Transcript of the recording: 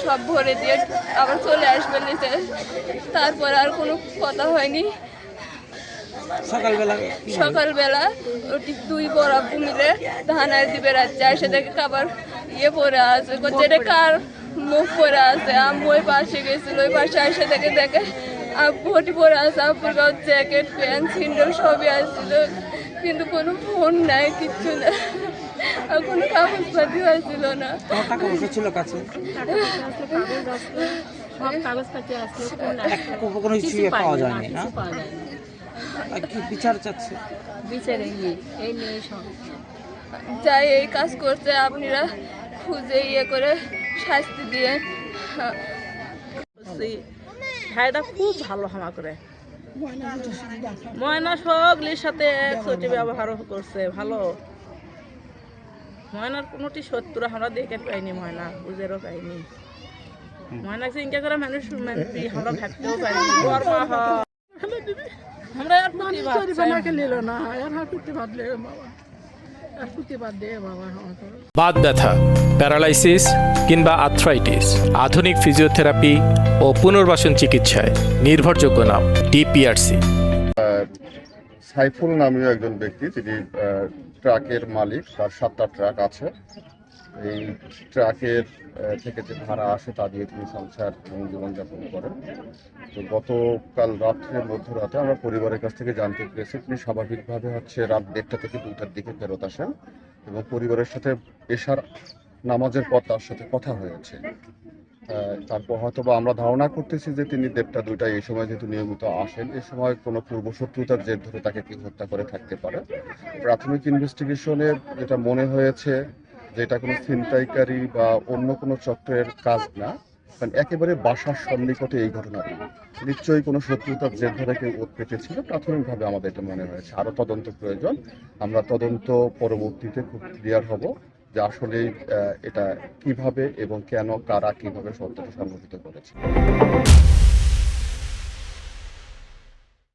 সব ভরে দিয়ে আবার চলে আসবে নিচে, তারপর আর কোনো কথা হয়নি। সকালবেলা ওটি দুই বড় আব্বু মিলে ধানায় দিবে রাজ্যে এসে দেখে খাবার পরে আছে, যেটা কার মুখ পরে আছে। আম্মু ওই পাশে গেছিল, ওই পাশে এসে দেখে আব্বু ওটি পরে আছে। আব্বুর জ্যাকেট প্যান্ট সিন্ডল সবই আসছিল, কিন্তু কোনো ফোন নাই, কিচ্ছু না, আর কোনো কাগজপাতি হয়েছিল না। ছিল কাছে পাওয়া যায়নি না, কি বিচার চাচ্ছে? যাই এই কাজ করতে আপনারা খুঁজে করে শাস্তি দিয়ে। ভাইটা খুব ভালো হামা করে, ময়না সকলের সাথে একসাথে ব্যবহার করছে ভালো। ময়নার কোনোটি শত্রু আমরা দেখে পাইনি, ময়না বুঝেরও পাইনি। ময়না চিন্তা করে মানুষ আমরা ভাবতেও পারিনি। আমরা আর বাত ব্যথা, প্যারালাইসিস কিংবা আর্থ্রাইটিস, আধুনিক ফিজিওথেরাপি ও পুনর্বাসন চিকিৎসায় নির্ভরযোগ্য নাম ডিপিআরসি। সাইফুল নামীয় একজন ব্যক্তি, তিনি ট্রাকের মালিক, তার 7টা ট্রাক আছে। এই ট্রাকের থেকে যে ভাড়া আসে তা দিয়ে তিনি সংসার এবং জীবনযাপন করেন। তো গতকাল মধ্যরাতে আমরা পরিবারের কাছ থেকে জানতে পেরেছি তিনি স্বাভাবিকভাবে রাত 1টা থেকে 2টার দিকে ফেরত আসেন এবং পরিবারের সাথে এশার নামাজের পর তার সাথে কথা হয়েছে। তারপর হয়তো বা আমরা ধারণা করতেছি যে তিনি 1টা 2টায় এই সময় যেহেতু নিয়মিত আসেন, এই সময় কোনো পূর্বশত্রুতার জের ধরে তাকে কেউ হত্যা করে থাকতে পারে। প্রাথমিক ইনভেস্টিগেশনে যেটা মনে হয়েছে যে এটা কোনো ছিনতাইকারী বা অন্য কোনো চক্রের কাজ না, কারণ একেবারে বাসার সন্নিকটে এই ঘটনাটি, নিশ্চয়ই কোনো শত্রুতার জের ধরে কেউ ওত পেতেছিল। প্রাথমিকভাবে আমাদের এটা মনে হয়েছে, আরও তদন্ত প্রয়োজন। আমরা তদন্ত পরবর্তীতে খুব ক্লিয়ার হব যে আসলে এটা কিভাবে এবং কেন, কারা কিভাবে সত্যটা সংঘটিত করেছে।